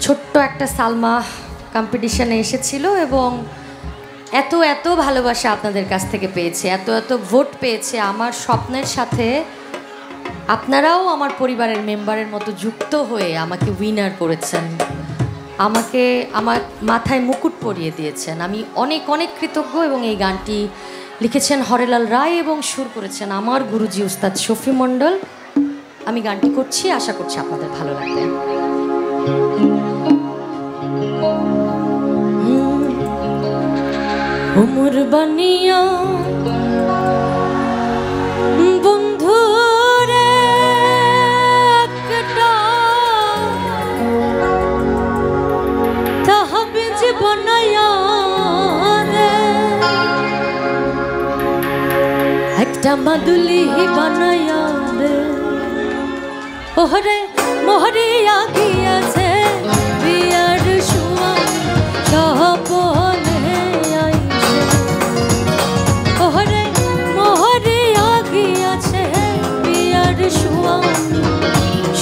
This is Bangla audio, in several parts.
ছোট্ট একটা সালমা কম্পিটিশনে এসেছিল এবং এত এত ভালোবাসা আপনাদের কাছ থেকে পেয়েছে, এত এত ভোট পেয়েছে। আমার স্বপ্নের সাথে আপনারাও আমার পরিবারের মেম্বারের মতো যুক্ত হয়ে আমাকে উইনার করেছেন, আমাকে আমার মাথায় মুকুট পরিয়ে দিয়েছেন। আমি অনেক অনেক কৃতজ্ঞ। এবং এই গানটি লিখেছেন হরেলাল রায় এবং সুর করেছেন আমার গুরুজি উস্তাদ শফি মণ্ডল। আমি গানটি করছি, আশা করছি আপনাদের ভালো লাগবে। উমর বানিয়া বন্ধু রে একটা তাহবিজ বানায়া রে, একটা মাদুলি বানায়া রে, ওহরে মোহরিয়া গিয়েছে বিয়ার শুয়া সপনে আইছে, ওহরে মোহরিয়া গিয়েছে বিয়ার শুয়া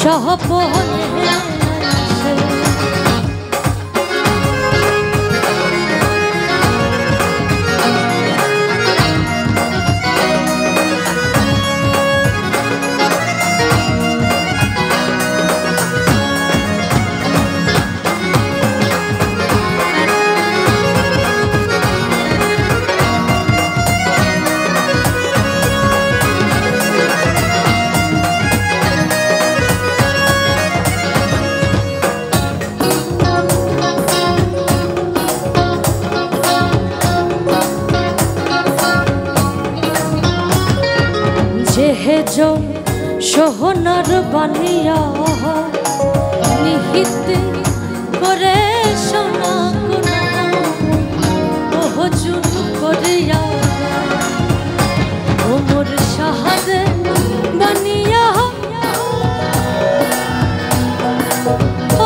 সপনে আইছে। যেজন সোহনার বানিয়া নিহিত করে সোনা কোনা ওহজুন করিয়া ওমর শাহাদে বানিয়া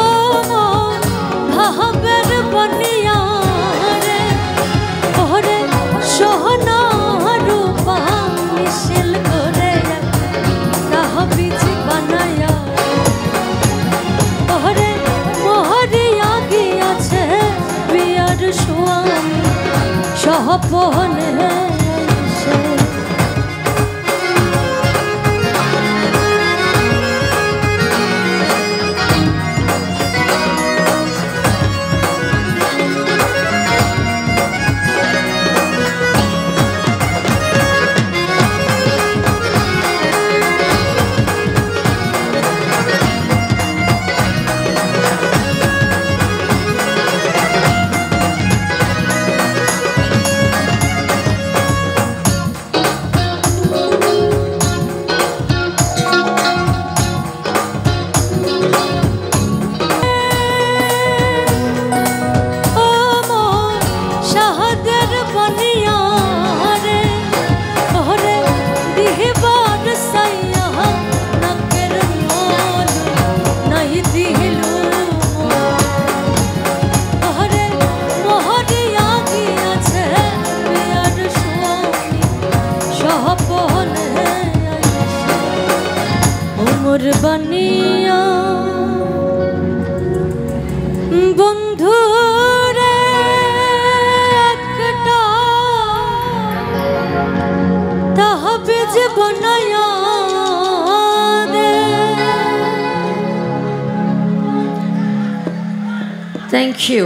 ওমর ভাবের বানিয়া রে, ওরে সোহনা রূপা মিশেল করে তাহবিজ বানায়া, ওরে মোহরিয়া গিয়াছে বিয়ার শুয়ানি সপনে আইছে। উমর বানিয়া বন্ধু রে একটা তাহবিজ বানায়া রে। Thank you.